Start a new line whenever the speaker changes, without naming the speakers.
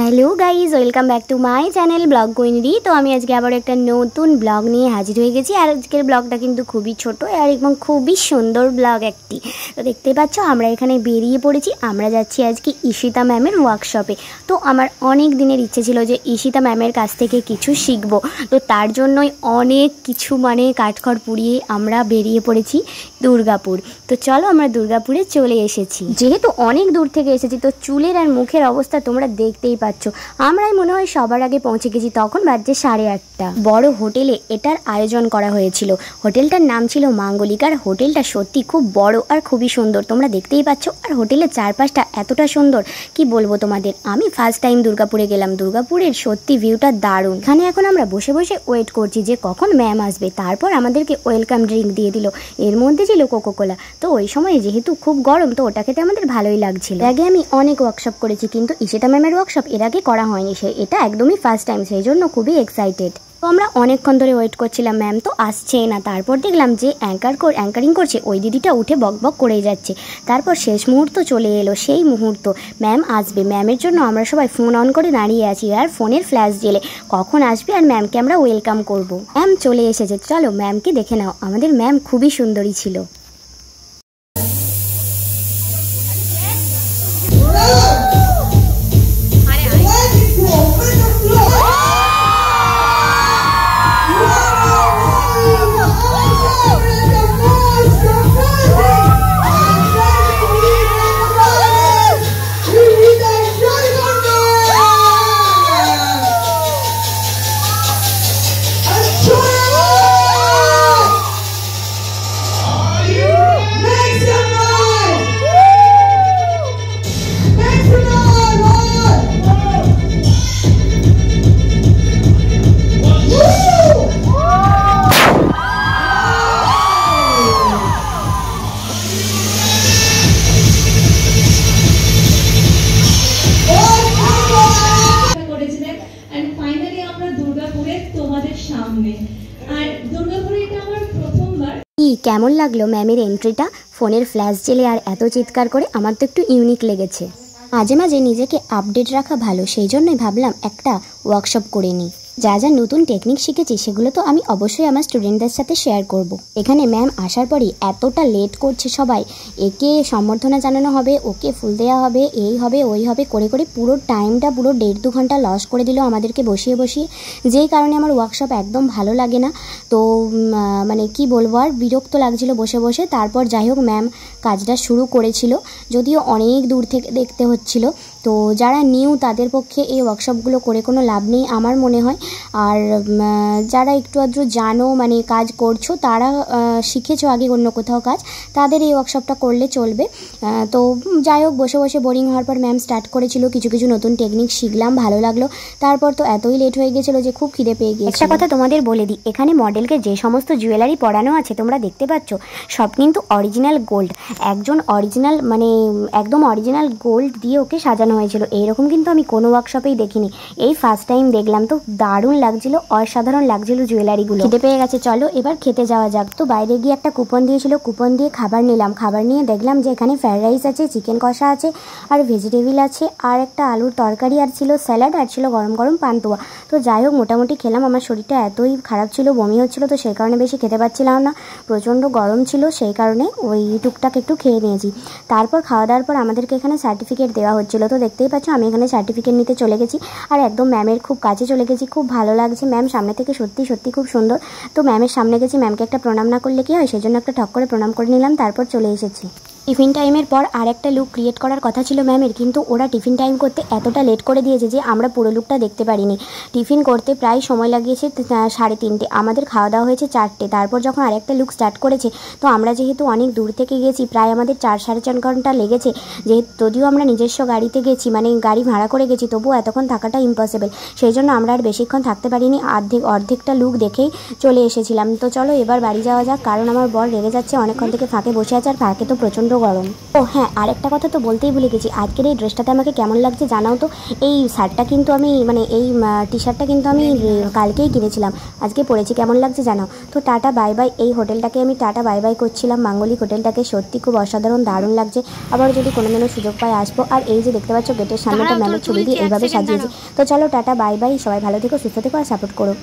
Hello guys welcome back to my channel blog गोइनरी। तो আমি আজকে আবার একটা নতুন ব্লগ নিয়ে হাজির হয়ে গেছি। আর আজকের ব্লগটা কিন্তু খুবই ছোট আর এবং খুবই সুন্দর ব্লগ একটি। তো দেখতে পাচ্ছ আমরা এখানে বেরিয়ে পড়েছি, আমরা যাচ্ছি আজকে ঈশিতা ম্যামের ওয়ার্কশপে। তো আমার অনেক দিনের ইচ্ছে ছিল যে ঈশিতা ম্যামের কাছ থেকে কিছু শিখব। তো তার জন্যই অনেক কিছু কাঠখড় পুড়িয়ে আমরা বেরিয়ে পড়েছি দুর্গাপুর। তো চলো আমরা দুর্গাপুরে চলে এসেছি। যেহেতু অনেক দূর থেকে এসেছি তো চুলের আর মুখের অবস্থা তোমরা দেখতেই পাচ্ছ। আমরাই মনে হয় সবার আগে পৌঁছে গেছি, তখন বাজছে 8:30। বড় হোটেলে এটার আয়োজন করা হয়েছিল। হোটেলটার নাম ছিল মাঙ্গলিক। আর হোটেলটা সত্যি খুব বড় আর খুবই সুন্দর, তোমরা দেখতেই পাচ্ছ। আর হোটেলের চারপাশটা এতটা সুন্দর কি বলবো তোমাদের। আমি ফার্স্ট টাইম দুর্গাপুরে গেলাম, দুর্গাপুরের সত্যি ভিউটা দারুণ। এখানে এখন আমরা বসে বসে ওয়েট করছি যে কখন ম্যাম আসবে। তারপর আমাদেরকে ওয়েলকাম ড্রিঙ্ক দিয়ে দিল, এর মধ্যে ছিল কোকোকোলা। তো ওই সময় যেহেতু খুব গরম তো ওটা খেতে আমাদের ভালোই লাগছিল। আগে আমি অনেক ওয়ার্কশপ করেছি কিন্তু ঈশিতা ম্যামের ওয়ার্কশপ এর আগে করা হয়নি, এটা একদমই ফার্স্ট টাইম, সেই জন্য খুবই এক্সাইটেড। তো আমরা অনেকক্ষণ ধরে ওয়েট করছিলাম, ম্যাম তো আসছেই না। তারপর দেখলাম যে অ্যাঙ্কারিং করছে ওই দিদিটা উঠে বকবক করেই যাচ্ছে। তারপর শেষ মুহূর্ত চলে এলো, সেই মুহূর্ত ম্যাম আসবে। ম্যামের জন্য আমরা সবাই ফোন অন করে দাঁড়িয়ে আছি আর ফোনের ফ্ল্যাশ জেলে কখন আসবে আর ম্যামকে আমরা ওয়েলকাম করব। ম্যাম চলে এসেছে, চলো ম্যামকে দেখে নাও। আমাদের ম্যাম খুবই সুন্দরী ছিল। কেমন লাগলো ম্যামের এন্ট্রিটা? ফোনের ফ্ল্যাশ জেলে আর এত চিৎকার করে, আমার তো একটু ইউনিক লেগেছে। মাঝে মাঝে নিজেকে আপডেট রাখা ভালো, সেই জন্যই ভাবলাম একটা ওয়ার্কশপ করে নিই। যা যা নতুন টেকনিক শিখেছি সেগুলো তো আমি অবশ্যই আমার স্টুডেন্টদের সাথে শেয়ার করব। এখানে ম্যাম আসার পরই এতটা লেট করছে সবাই, একে সম্বর্ধনা জানানো হবে, ওকে ফুল দেওয়া হবে, এই হবে ওই হবে করে করে পুরো টাইমটা পুরো 1.5-2 ঘন্টা লস করে দিল আমাদেরকে বসিয়ে বসিয়ে। যেই কারণে আমার ওয়ার্কশপ একদম ভালো লাগে না। তো কি বলবো, আর বিরক্ত লাগছিল বসে বসে। তারপর যাই হোক ম্যাম কাজটা শুরু করেছিল, যদিও অনেক দূর থেকে দেখতে হচ্ছিল। তো যারা নিউ তাদের পক্ষে এই ওয়ার্কশপগুলো করে কোনো লাভ নেই আমার মনে হয়। আর যারা একটু আধটু জানো কাজ করছো, তারা শিখেছো আগে অন্য কোথাও কাজ, তাদের এই ওয়ার্কশপটা করলে চলবে। তো যাই হোক বসে বসে বোরিং হওয়ার পর ম্যাম স্টার্ট করেছিল, কিছু কিছু নতুন টেকনিক শিখলাম, ভালো লাগলো। তারপর তো এতই লেট হয়ে গেছিলো যে খুব খিদে পেয়ে গিয়েছে। একটা কথা তোমাদের বলে দিই, এখানে মডেলকে যে সমস্ত জুয়েলারি পরানো আছে তোমরা দেখতে পাচ্ছ সব কিন্তু অরিজিনাল গোল্ড। একদম অরিজিনাল গোল্ড দিয়ে ওকে সাজানো হয়েছিল। এইরকম কিন্তু আমি কোনো ওয়ার্কশপেই দেখিনি, এই ফার্স্ট টাইম দেখলাম। তো দারুণ লাগছিল, অসাধারণ লাগছিল জুয়েলারিগুলো। খেতে পেয়ে গেছে, চলো এবার খেতে যাওয়া যাক। তো বাইরে গিয়ে একটা কুপন দিয়েছিল, কুপন দিয়ে খাবার নিলাম। খাবার নিয়ে দেখলাম যে এখানে ফ্রাইড রাইস আছে, চিকেন কষা আছে আর ভেজিটেবিল আছে আর একটা আলুর তরকারি আর ছিল স্যালাড আর ছিল গরম গরম পান্তুয়া। তো যাই হোক মোটামুটি খেলাম। আমার শরীরটা এতই খারাপ ছিল, বমি হচ্ছিল, তো সেই কারণে বেশি খেতে পারছিলাম না, প্রচণ্ড গরম ছিল, সেই কারণে ওই টুকটাক একটু খেয়ে নিয়েছি। তারপর খাওয়া দাওয়ার পর আমাদেরকে এখানে সার্টিফিকেট দেওয়া হচ্ছিলো। তো দেখতেই পাচ্ছ আমি এখানে সার্টিফিকেট নিতে চলে গেছি আর একদম ম্যামের খুব কাছে চলে গেছি। খুব ভালো লাগছে, ম্যাম সামনে থেকে সত্যি সত্যি খুব সুন্দর। তো ম্যামের সামনে গেছি, ম্যামকে একটা প্রণাম না করলে কি হয়, সেজন্য একটা ঠক করে প্রণাম করে নিলাম। তারপর চলে এসেছি। টিফিন টাইমের পর আর একটা লুক ক্রিয়েট করার কথা ছিল ম্যামের, কিন্তু ওরা টিফিন টাইম করতে এতটা লেট করে দিয়েছে যে আমরা পুরো লুকটা দেখতে পারিনি। টিফিন করতে প্রায় সময় লাগিয়েছে 3:30, আমাদের খাওয়া দাওয়া হয়েছে 4টে। তারপর যখন আরেকটা লুক স্টার্ট করেছে, তো আমরা যেহেতু অনেক দূর থেকে গেছি, প্রায় আমাদের 4-4.5 ঘন্টা লেগেছে। যদিও আমরা নিজস্ব গাড়িতে গেছি, গাড়ি ভাড়া করে গেছি, তবুও এতক্ষণ থাকাটা ইম্পসিবল। সেই জন্য আমরা আর বেশিক্ষণ থাকতে পারিনি, অর্ধেকটা লুক দেখেই চলে এসেছিলাম। তো চলো এবার বাড়ি যাওয়া যাক, কারণ আমার বর রেগে যাচ্ছে, অনেকক্ষণ থেকে ফাঁকে বসে আছে আর ফাঁকে তো প্রচণ্ড গরম। ও হ্যাঁ, আরেকটা কথা তো বলতেই ভুলে গেছি, আজকের এই ড্রেসটাতে আমাকে কেমন লাগছে জানাও তো। এই শার্টটা কিন্তু আমি মানে এই টি শার্টটা কিন্তু আমি কালকেই কিনেছিলাম, আজকে পরেছি, কেমন লাগছে জানাও। তো টাটা বাই বাই। এই হোটেলটাকে আমি টাটা বাই বাই করছিলাম, মাঙ্গলিক হোটেলটাকে, সত্যি খুব অসাধারণ, দারুণ লাগছে। আবার যদি কোনোদিনও সুযোগ পাই আসবো। আর এই যে দেখতে পাচ্ছ গেটের সামনেটা ম্যামের ছবি দিয়ে এইভাবে সাজিয়েছি। তো চলো টাটা বাই বাই, সবাই ভালো থেকো, সুস্থ থেকো আর সাপোর্ট করো।